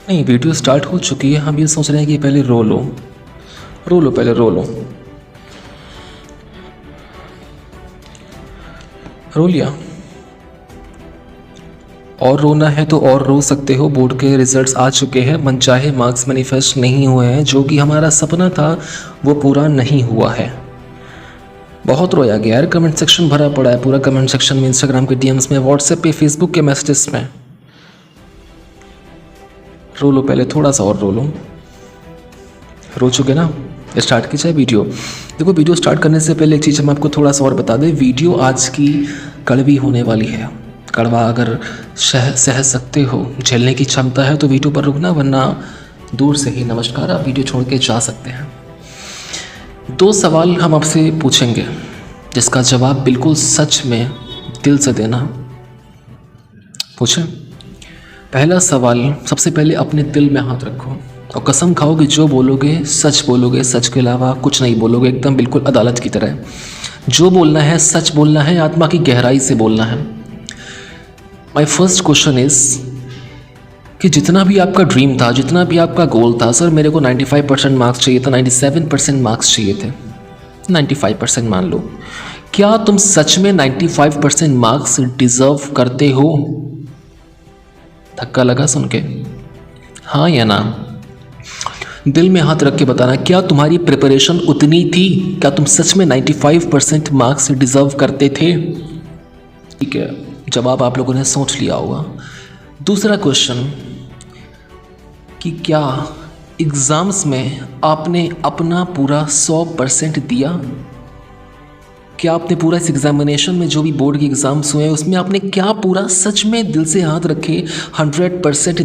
नहीं, video start हो चुकी है। हम ये सोच रहे हैं कि पहले रो लो, पहले रो लिया। और रोना है तो और रो सकते हो। बोर्ड के रिजल्ट्स आ चुके हैं, मनचाहे मार्क्स मैनिफेस्ट नहीं हुए हैं। जो कि हमारा सपना था वो पूरा नहीं हुआ है। बहुत रोया गया यार, कमेंट सेक्शन भरा पड़ा है पूरा। कमेंट सेक्शन में, इंस्टाग्राम के डीएम्स में, व्हाट्सएप पे, फेसबुक के मैसेजेस में। रो लो पहले, थोड़ा सा और रो लो। रो चुके ना, स्टार्ट की जाए वीडियो। देखो, वीडियो स्टार्ट करने से पहले एक चीज़ हम आपको थोड़ा सा और बता दें। वीडियो आज की कड़वी होने वाली है। कड़वा अगर सह सकते हो, झेलने की क्षमता है तो वीडियो पर रुकना, वरना दूर से ही नमस्कार, आप वीडियो छोड़ के जा सकते हैं। 2 सवाल हम आपसे पूछेंगे जिसका जवाब बिल्कुल सच में दिल से देना। पूछें। पहला सवाल, सबसे पहले अपने दिल में हाथ रखो और कसम खाओ कि जो बोलोगे सच बोलोगे, सच के अलावा कुछ नहीं बोलोगे। एकदम बिल्कुल अदालत की तरह जो बोलना है सच बोलना है, आत्मा की गहराई से बोलना है। माय फर्स्ट क्वेश्चन इज कि जितना भी आपका ड्रीम था, जितना भी आपका गोल था, सर मेरे को 95% मार्क्स चाहिए था, 97% मार्क्स चाहिए थे, 95% मान लो, क्या तुम सच में 95% मार्क्स डिजर्व करते हो? धक्का लगा सुन के? हाँ या ना? दिल में हाथ रख के बताना, क्या तुम्हारी प्रिपरेशन उतनी थी? क्या तुम सच में 95% मार्क्स डिजर्व करते थे? ठीक है, जवाब आप लोगों ने सोच लिया होगा। दूसरा क्वेश्चन कि क्या एग्ज़ाम्स में आपने अपना पूरा 100% दिया? क्या आपने पूरा इस एग्जामिनेशन में, जो भी बोर्ड के एग्ज़ाम्स हुए हैं, उसमें आपने क्या पूरा सच में दिल से हाथ रखे 100%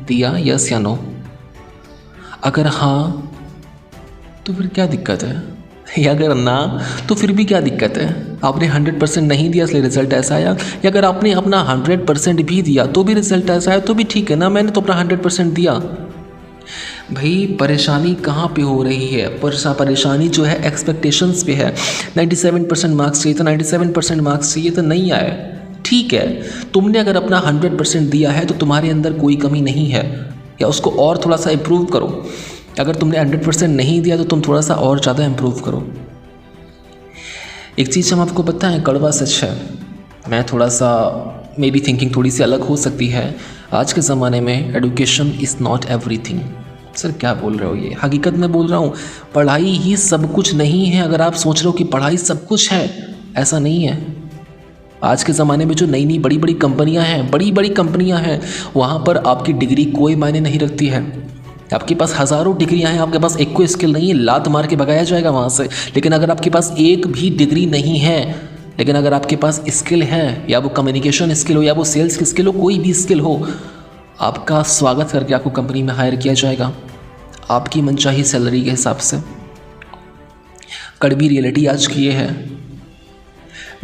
दिया? यस या नो? अगर हाँ तो फिर क्या दिक्कत है, या अगर ना तो फिर भी क्या दिक्कत है? आपने 100% नहीं दिया इसलिए रिजल्ट ऐसा आया, या अगर आपने अपना 100% भी दिया तो भी रिजल्ट ऐसा आया, तो भी ठीक है ना, मैंने तो अपना 100% दिया। भाई परेशानी कहाँ पे हो रही है? परेशानी जो है एक्सपेक्टेशंस पे है। 97% मार्क्स चाहिए था, 97% मार्क्स चाहिए तो नहीं आए। ठीक है, तुमने अगर अपना 100% दिया है तो तुम्हारे अंदर कोई कमी नहीं है, या उसको और थोड़ा सा इम्प्रूव करो। अगर तुमने 100% नहीं दिया तो तुम थोड़ा सा और ज़्यादा इम्प्रूव करो। एक चीज़ हम आपको बताएं, कड़वा सच है। मैं थोड़ा सा, मेरी थिंकिंग थोड़ी सी अलग हो सकती है। आज के ज़माने में education is not everything. Sir क्या बोल रहे हो? ये हकीकत में बोल रहा हूँ, पढ़ाई ही सब कुछ नहीं है। अगर आप सोच रहे हो कि पढ़ाई सब कुछ है, ऐसा नहीं है। आज के ज़माने में जो नई नई बड़ी बड़ी कंपनियां हैं, वहाँ पर आपकी डिग्री कोई मायने नहीं रखती है। आपके पास हज़ारों डिग्रियां हैं, आपके पास एक कोई स्किल नहीं है, लात मार के भगाया जाएगा वहाँ से। लेकिन अगर आपके पास एक भी डिग्री नहीं है, लेकिन अगर आपके पास स्किल है, या वो कम्युनिकेशन स्किल हो, या वो सेल्स की स्किल हो, कोई भी स्किल हो, आपका स्वागत करके आपको कंपनी में हायर किया जाएगा, आपकी मनचाही सैलरी के हिसाब से। कड़वी रियलिटी आज की ये है।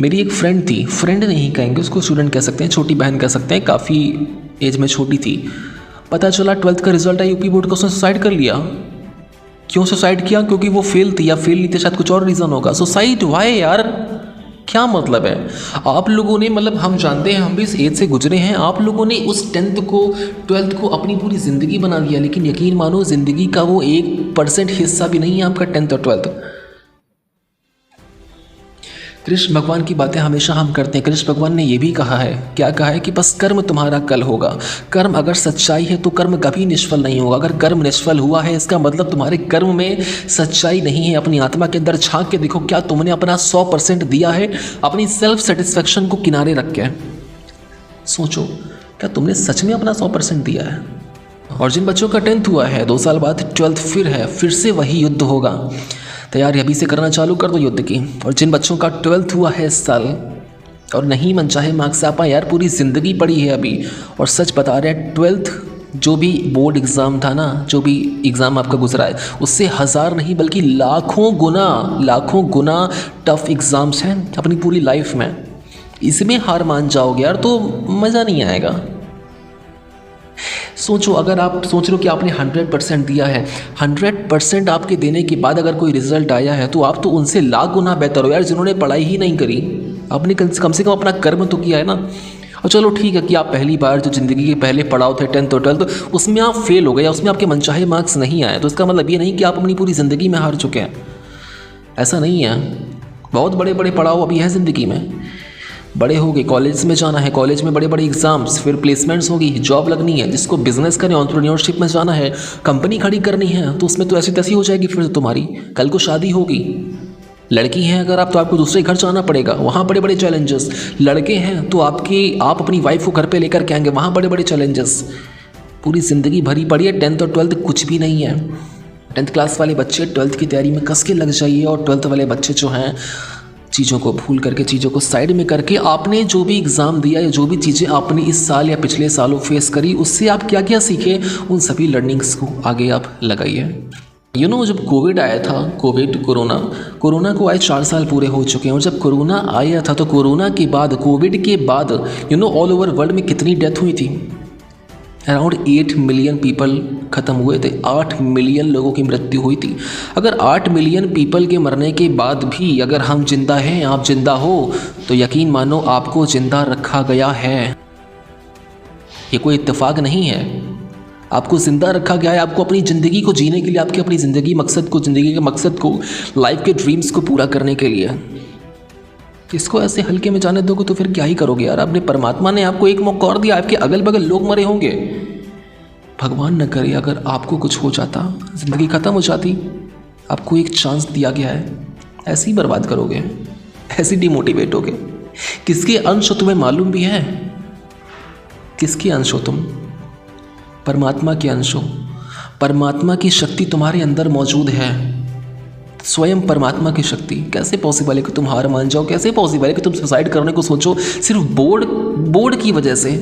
मेरी एक फ्रेंड थी, फ्रेंड नहीं कहेंगे उसको, स्टूडेंट कह सकते हैं, छोटी बहन कह सकते हैं, काफ़ी एज में छोटी थी। पता चला 12th का रिजल्ट आया यूपी बोर्ड का, उसने सुसाइड कर लिया। क्यों सुसाइड किया? क्योंकि वो फेल थी, या फेल नहीं थे, शायद कुछ और रीज़न होगा। सुसाइड वाई यार? क्या मतलब है? आप लोगों ने, मतलब हम जानते हैं, हम भी इस एज से गुजरे हैं, आप लोगों ने उस 10th को, 12th को अपनी पूरी ज़िंदगी बना दिया। लेकिन यकीन मानो, ज़िंदगी का वो 1% हिस्सा भी नहीं है आपका 10th और 12th। कृष्ण भगवान की बातें हमेशा हम करते हैं। कृष्ण भगवान ने ये भी कहा है, क्या कहा है? कि बस कर्म तुम्हारा कल होगा। कर्म अगर सच्चाई है तो कर्म कभी निष्फल नहीं होगा। अगर कर्म निष्फल हुआ है, इसका मतलब तुम्हारे कर्म में सच्चाई नहीं है। अपनी आत्मा के अंदर झांक के देखो, क्या तुमने अपना 100% दिया है? अपनी सेल्फ सेटिस्फेक्शन को किनारे रख के सोचो, क्या तुमने सच में अपना 100% दिया है? और जिन बच्चों का 10th हुआ है, 2 साल बाद 12th फिर है, फिर से वही युद्ध होगा। तैयारी अभी से करना चालू कर दो युद्ध की। और जिन बच्चों का 12th हुआ है इस साल और नहीं मनचाहे मार्क्स आ पाए, यार पूरी ज़िंदगी पड़ी है अभी। और सच बता रहे हैं, 12th जो भी बोर्ड एग्ज़ाम था ना, जो भी एग्ज़ाम आपका गुजरा है, उससे 1000 नहीं बल्कि लाखों गुना टफ एग्ज़ाम्स हैं अपनी पूरी लाइफ में। इसमें हार मान जाओगे यार तो मज़ा नहीं आएगा। सोचो, अगर आप सोच रहे हो कि आपने 100% दिया है, 100% आपके देने के बाद अगर कोई रिजल्ट आया है, तो आप तो उनसे लाख गुना बेहतर हो यार, जिन्होंने पढ़ाई ही नहीं करी। आपने कम से कम अपना कर्म तो किया है ना। और चलो ठीक है कि आप पहली बार जो ज़िंदगी के पहले पड़ाव थे 10th और 12th, उसमें आप फेल हो गए या उसमें आपके मनचाहे मार्क्स नहीं आए, तो इसका मतलब ये नहीं कि आप अपनी पूरी ज़िंदगी में हार चुके हैं। ऐसा नहीं है। बहुत बड़े बड़े पड़ाव अभी हैं ज़िंदगी में। बड़े हो गए, कॉलेज में जाना है, कॉलेज में बड़े बड़े एग्जाम्स, फिर प्लेसमेंट्स होगी, जॉब लगनी है, जिसको बिजनेस करने एंटरप्रेन्योरशिप में जाना है, कंपनी खड़ी करनी है, तो उसमें तो ऐसी तैसी हो जाएगी फिर तुम्हारी। कल को शादी होगी, लड़की हैं अगर आप तो आपको दूसरे घर जाना पड़ेगा, वहाँ बड़े बड़े चैलेंजेस। लड़के हैं तो आप अपनी वाइफ को घर पे लेकर के आएंगे, वहाँ बड़े बड़े चैलेंजेस। पूरी ज़िंदगी भरी पड़ी है। 10th और 12th कुछ भी नहीं है। 10th क्लास वाले बच्चे 12th की तैयारी में कस के लग जाइए, और 12th वाले बच्चे जो हैं चीज़ों को भूल करके, चीज़ों को साइड में करके, आपने जो भी एग्ज़ाम दिया या जो भी चीज़ें आपने इस साल या पिछले सालों फेस करी, उससे आप क्या क्या सीखे, उन सभी लर्निंग्स को आगे आप लगाइए। जब कोविड आया था, कोरोना को आए 4 साल पूरे हो चुके हैं, और जब कोरोना आया था तो कोरोना के बाद, कोविड के बाद ऑल ओवर वर्ल्ड में कितनी डेथ हुई थी? अराउंड 8 मिलियन पीपल ख़त्म हुए थे। 8 मिलियन लोगों की मृत्यु हुई थी। अगर 8 मिलियन पीपल के मरने के बाद भी अगर हम जिंदा हैं, आप जिंदा हो, तो यकीन मानो आपको जिंदा रखा गया है। ये कोई इत्तेफाक नहीं है। आपको ज़िंदा रखा गया है, आपको अपनी ज़िंदगी को जीने के लिए, आपकी अपनी ज़िंदगी के मकसद को, लाइफ के ड्रीम्स को पूरा करने के लिए। इसको ऐसे हल्के में जाने दोगे तो फिर क्या ही करोगे यार। आपने, परमात्मा ने आपको एक मौका और दिया, आपके अगल बगल लोग मरे होंगे। भगवान न करे अगर आपको कुछ हो जाता, ज़िंदगी ख़त्म हो जाती, आपको एक चांस दिया गया है, ऐसे ही बर्बाद करोगे, ऐसे डिमोटिवेट होगे। किसके अंश हो तुम्हें मालूम भी है? किसके अंश हो तुम? परमात्मा के अंश हो। परमात्मा की शक्ति तुम्हारे अंदर मौजूद है, स्वयं परमात्मा की शक्ति। कैसे पॉसिबल है कि तुम हार मान जाओ? कैसे पॉसिबल है कि तुम सुसाइड करने को सोचो सिर्फ बोर्ड की वजह से?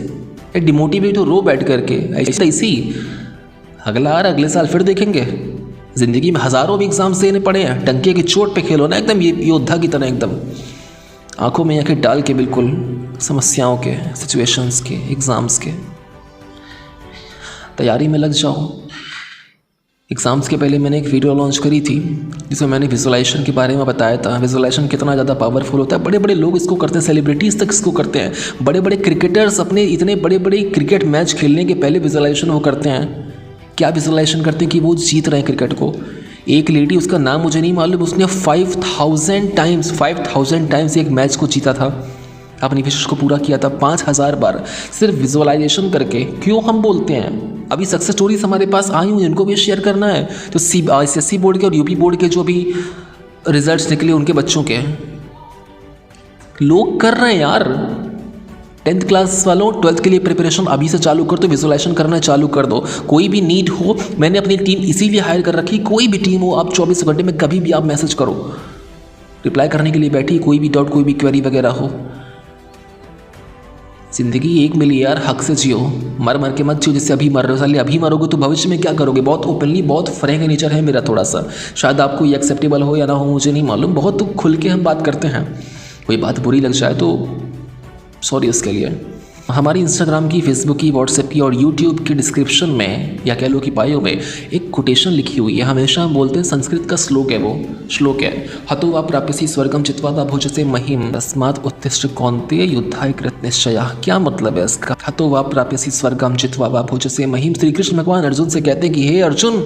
डिमोटिवेट हो रो बैठ करके। ऐसी अगले साल फिर देखेंगे। ज़िंदगी में हज़ारों भी एग्जाम्स देने पड़े हैं, टंके की चोट पे खेलो ना, एकदम ये योद्धा की तरह, एकदम आंखों में आंखें डाल के, बिल्कुल समस्याओं के, सिचुएशंस के, एग्ज़ाम्स के तैयारी में लग जाओ। एग्ज़ाम्स के पहले मैंने एक वीडियो लॉन्च करी थी जिसमें मैंने विजुअलाइजेशन के बारे में बताया था। विजुअलाइजेशन कितना ज़्यादा पावरफुल होता है। बड़े बड़े लोग इसको करते हैं, सेलिब्रिटीज़ तक इसको करते हैं। बड़े बड़े क्रिकेटर्स अपने इतने बड़े बड़े क्रिकेट मैच खेलने के पहले विजुअलाइजेशन वो करते हैं। क्या विजुअलाइजेशन करते हैं कि वो जीत रहे हैं क्रिकेट को। एक लेडी, उसका नाम मुझे नहीं मालूम, उसने 5000 टाइम्स एक मैच को जीता था, अपनी विशेष को पूरा किया था 5000 बार, सिर्फ विजुअलाइजेशन करके। क्यों हम बोलते हैं? अभी सक्सेस स्टोरीज हमारे पास आई हुई, इनको भी शेयर करना है। तो ICSE बोर्ड के और यूपी बोर्ड के जो भी रिजल्ट्स निकले उनके बच्चों के, लोग कर रहे हैं यार। 10th क्लास वालों, 12th के लिए प्रिपरेशन अभी से चालू कर दो, विजुअलाइजेशन करना चालू कर दो। कोई भी नीड हो, मैंने अपनी टीम इसीलिए हायर कर रखी, कोई भी टीम हो, आप 24 घंटे में कभी भी आप मैसेज करो, रिप्लाई करने के लिए बैठी। कोई भी डाउट, कोई भी क्वेरी वगैरह हो। ज़िंदगी एक मिली यार, हक से जियो, मर के मत जियो जिससे अभी मर रहे हो। साले अभी मरोगे तो भविष्य में क्या करोगे? बहुत ओपनली, बहुत फ्रैंक नेचर है मेरा थोड़ा सा, शायद आपको ये एक्सेप्टेबल हो या ना हो, मुझे नहीं मालूम। बहुत खुल के हम बात करते हैं, कोई बात बुरी लग जाए तो सॉरी उसके लिए। हमारी इंस्टाग्राम की, फेसबुक की, व्हाट्सएप की और यूट्यूब की डिस्क्रिप्शन में या कह लो कि बायो में एक कोटेशन लिखी हुई है। हमेशा हम बोलते हैं, संस्कृत का श्लोक है, वो श्लोक है, हतो वा प्राप्यसि स्वर्गम चित्वा वा भोजसे महिम तस्मात् उत्तिष्ठ कौन्तेय युद्धाय कृत निश्चयः। क्या मतलब है इसका? हतो वा प्राप्यसि स्वर्गम चित्वा वा भोजसे महिम। श्री कृष्ण भगवान अर्जुन से कहते हैं कि हे अर्जुन,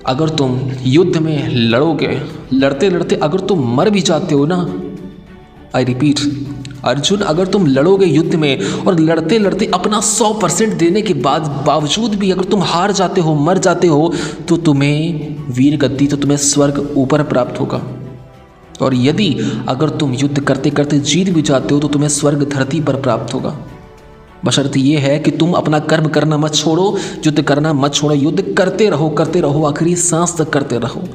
अगर तुम युद्ध में लड़ोगे, लड़ते लड़ते अगर तुम मर भी जाते हो ना, आई रिपीट अर्जुन, अगर तुम लड़ोगे युद्ध में और लड़ते लड़ते अपना 100% देने के बावजूद भी अगर तुम हार जाते हो, मर जाते हो, तो तुम्हें वीर गद्दी, तो तुम्हें स्वर्ग ऊपर प्राप्त होगा। और यदि अगर तुम युद्ध करते करते जीत भी जाते हो तो तुम्हें स्वर्ग धरती पर प्राप्त होगा। बशर्ते ये है कि तुम अपना कर्म करना मत छोड़ो, युद्ध करना मत छोड़ो, युद्ध करते रहो, आखिरी सांस तक करते रहो।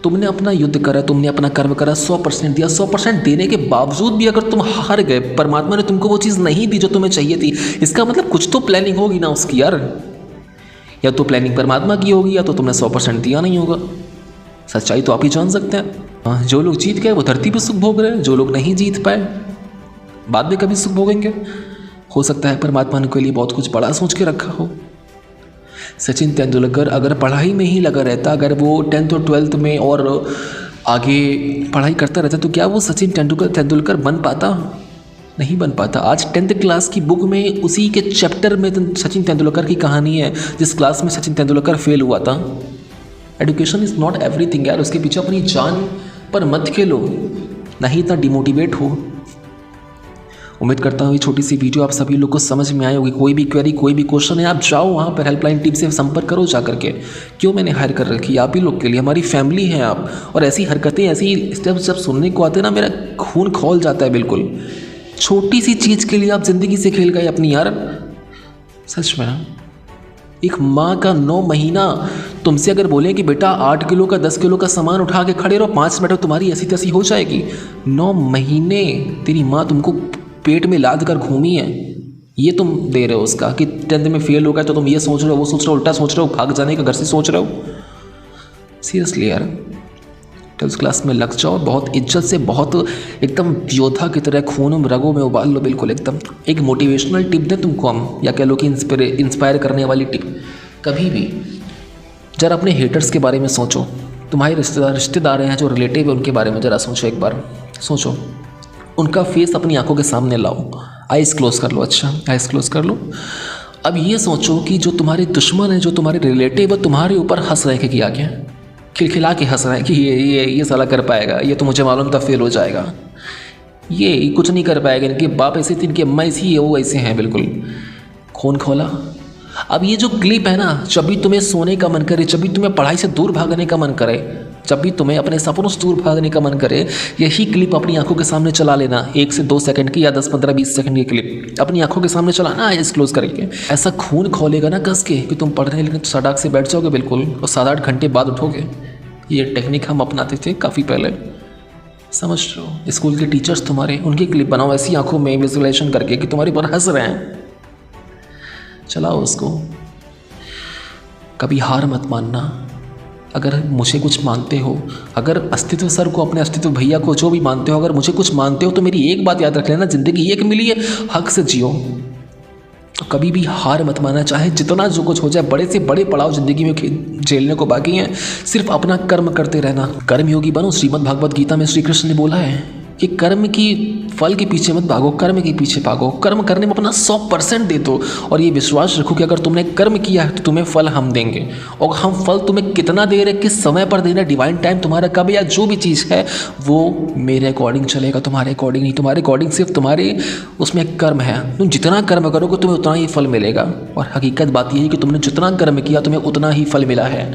तुमने अपना युद्ध करा, तुमने अपना कर्म करा, 100% दिया, 100% देने के बावजूद भी अगर तुम हार गए, परमात्मा ने तुमको वो चीज़ नहीं दी जो तुम्हें चाहिए थी, इसका मतलब कुछ तो प्लानिंग होगी ना उसकी यार। या तो प्लानिंग परमात्मा की होगी या तो तुमने 100% दिया नहीं होगा। सच्चाई तो आप ही जान सकते हैं। जो लोग जीत गए वो धरती पर सुख भोग रहे हैं, जो लोग नहीं जीत पाए बाद में कभी सुख भोगेंगे। हो सकता है परमात्मा ने कोई लिए बहुत कुछ बड़ा सोच के रखा हो। सचिन तेंदुलकर अगर पढ़ाई में ही लगा रहता, अगर वो 10th और 12th में और आगे पढ़ाई करता रहता, तो क्या वो सचिन तेंदुलकर बन पाता? नहीं बन पाता। आज 10th क्लास की बुक में उसी के चैप्टर में सचिन तेंदुलकर की कहानी है, जिस क्लास में सचिन तेंदुलकर फेल हुआ था। एजुकेशन इज़ नॉट एवरीथिंग यार, उसके पीछे अपनी जान पर मत खेलो, नहीं इतना डिमोटिवेट हो। उम्मीद करता हूँ ये छोटी सी वीडियो आप सभी लोग को समझ में आई होगी। कोई भी क्वेरी, कोई भी क्वेश्चन है, आप जाओ वहाँ पर हेल्पलाइन टीम से संपर्क करो जा करके। क्यों मैंने हायर कर रखी है आप ही लोग के लिए, हमारी फैमिली है आप। और ऐसी हरकतें, ऐसी स्टेप्स जब सुनने को आते हैं ना, मेरा खून खौल जाता है बिल्कुल। छोटी सी चीज़ के लिए आप ज़िंदगी से खेल गए अपनी यार, सच में। एक माँ का 9 महीना तुमसे अगर बोले कि बेटा 8 किलो का 10 किलो का सामान उठा के खड़े रहो, 5 मिनट तुम्हारी ऐसी तैसी हो जाएगी। 9 महीने तेरी माँ तुमको पेट में लाद कर घूमी है, ये तुम दे रहे हो उसका कि 10th में फेल हो गए तो तुम ये सोच रहे हो, वो सोच रहे हो, उल्टा सोच रहे हो, भाग जाने का घर से सोच रहे हो। सीरियसली यार, 12th क्लास में लग जाओ, बहुत इज्जत से, बहुत एकदम योद्धा की तरह खून रगों में उबाल लो बिल्कुल एकदम। एक मोटिवेशनल टिप दें तुमको हम, या कह लो कि इंस्पायर करने वाली टिप। कभी भी जरा अपने हेटर्स के बारे में सोचो, तुम्हारे रिश्तेदार हैं जो रिलेटिव है, उनके बारे में ज़रा सोचो, एक बार सोचो, उनका फेस अपनी आंखों के सामने लाओ। आइज़ क्लोज कर लो, अच्छा आइज़ क्लोज कर लो। अब ये सोचो कि जो तुम्हारे दुश्मन है, जो तुम्हारे रिलेटिव है, तुम्हारे ऊपर हंस रहे कि आगे खिलखिला के हंस रहे हैं कि ये साला कर पाएगा, ये तो मुझे मालूम था फेल हो जाएगा, ये कुछ नहीं कर पाएगा, इनके बाप ऐसे थे, इनकी अम्मा ऐसी है, वो ऐसे हैं, बिल्कुल खून खोला। अब ये जो क्लिप है ना, जब भी तुम्हें सोने का मन करे, जब भी तुम्हें पढ़ाई से दूर भागने का मन करे, जब भी तुम्हें अपने सपनों से दूर भागने का मन करे, यही क्लिप अपनी आंखों के सामने चला लेना। 1 से 2 सेकंड की या 10, 15, 20 सेकंड की क्लिप अपनी आंखों के सामने चलाना, आइज़ क्लोज करके। ऐसा खून खोलेगा ना कस के कि तुम पढ़ने लिखने सड़क से बैठ जाओगे बिल्कुल, और 7-8 घंटे बाद उठोगे। ये टेक्निक हम अपनाते थे काफ़ी पहले, समझ रहे हो। स्कूल के टीचर्स तुम्हारे, उनकी क्लिप बनाओ ऐसी आंखों में विजुअलाइजेशन करके कि तुम्हारे ऊपर हंस रहे हैं, चलाओ उसको। कभी हार मत मानना। अगर मुझे कुछ मानते हो, अगर अस्तित्व सर को, अपने अस्तित्व भैया को, जो भी मानते हो, अगर मुझे कुछ मानते हो तो मेरी एक बात याद रख लेना, ज़िंदगी एक मिली है, हक से जियो। तो कभी भी हार मत मानना, चाहे जितना जो कुछ हो जाए। बड़े से बड़े पड़ाव ज़िंदगी में झेलने को बाकी हैं, सिर्फ अपना कर्म करते रहना। कर्मयोगी बनो। श्रीमद् भागवत गीता में श्री कृष्ण ने बोला है कि कर्म की फल के पीछे मत भागो, कर्म के पीछे भागो। कर्म करने में अपना 100% दे दो, और ये विश्वास रखो कि अगर तुमने कर्म किया है तो तुम्हें फल हम देंगे। और हम फल तुम्हें कितना दे रहे, किस समय पर दे रहे, डिवाइन टाइम तुम्हारा कब, या जो भी चीज़ है वो मेरे अकॉर्डिंग चलेगा, तुम्हारे अकॉर्डिंग नहीं। तुम्हारे अकॉर्डिंग सिर्फ तुम्हारे उसमें कर्म है, तुम जितना कर्म करोगे तुम्हें उतना ही फल मिलेगा। और हकीकत बात यही कि तुमने जितना कर्म किया तुम्हें उतना ही फल मिला है।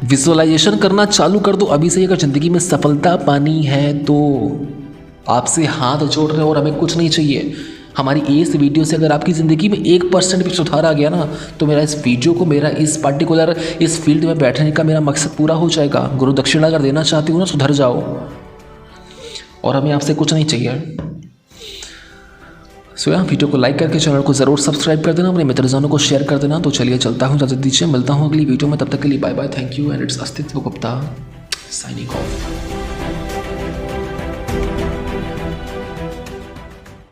विजुअलाइजेशन करना चालू कर दो अभी से। अगर ज़िंदगी में सफलता पानी है तो आपसे हाथ जोड़ रहे हो, और हमें कुछ नहीं चाहिए। हमारी इस वीडियो से अगर आपकी ज़िंदगी में 1% भी सुधार आ गया ना, तो मेरा इस वीडियो को, मेरा इस पर्टिकुलर इस फील्ड में बैठने का मेरा मकसद पूरा हो जाएगा। गुरु दक्षिणा अगर देना चाहती हो ना, सुधर जाओ, और हमें आपसे कुछ नहीं चाहिए। सो यार, वीडियो को लाइक करके चैनल को ज़रूर सब्सक्राइब कर देना, अपने मित्रजनों को शेयर कर देना। तो चलिए चलता हूँ, इजाज़त दीजिए, मिलता हूँ अगली वीडियो में। तब तक के लिए bye bye, thank you and it's Astitva Gupta signing off.